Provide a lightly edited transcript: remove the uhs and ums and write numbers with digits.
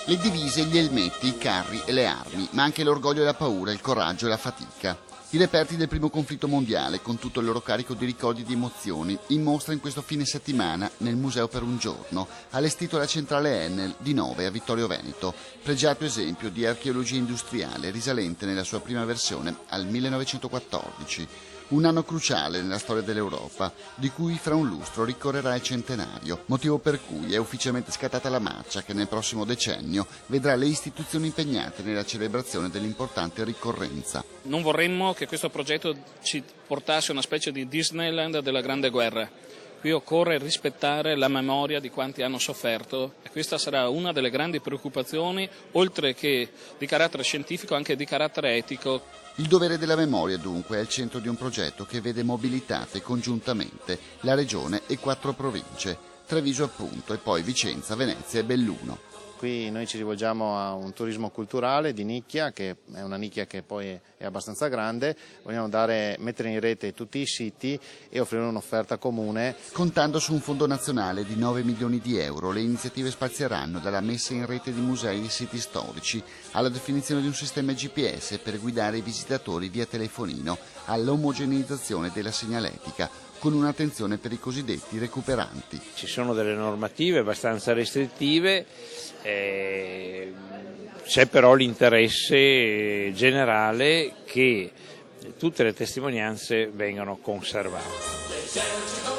Le divise, gli elmetti, i carri e le armi, ma anche l'orgoglio e la paura, il coraggio e la fatica. I reperti del primo conflitto mondiale, con tutto il loro carico di ricordi e di emozioni, in mostra in questo fine settimana nel Museo per un giorno, allestito alla centrale Enel di Nove a Vittorio Veneto, pregiato esempio di archeologia industriale risalente nella sua prima versione al 1914. Un anno cruciale nella storia dell'Europa, di cui fra un lustro ricorrerà il centenario, motivo per cui è ufficialmente scattata la marcia che nel prossimo decennio vedrà le istituzioni impegnate nella celebrazione dell'importante ricorrenza. Non vorremmo che questo progetto ci portasse a una specie di Disneyland della Grande Guerra. Qui occorre rispettare la memoria di quanti hanno sofferto e questa sarà una delle grandi preoccupazioni, oltre che di carattere scientifico, anche di carattere etico. Il dovere della memoria, dunque, è al centro di un progetto che vede mobilitate congiuntamente la Regione e 4 province, Treviso appunto, e poi Vicenza, Venezia e Belluno. Qui noi ci rivolgiamo a un turismo culturale di nicchia, che è una nicchia che poi è abbastanza grande. Vogliamo mettere in rete tutti i siti e offrire un'offerta comune. Contando su un fondo nazionale di 9 milioni di euro, le iniziative spazieranno dalla messa in rete di musei e siti storici alla definizione di un sistema GPS per guidare i visitatori via telefonino, all'omogeneizzazione della segnaletica, con un'attenzione per i cosiddetti recuperanti. Ci sono delle normative abbastanza restrittive, c'è però l'interesse generale che tutte le testimonianze vengano conservate.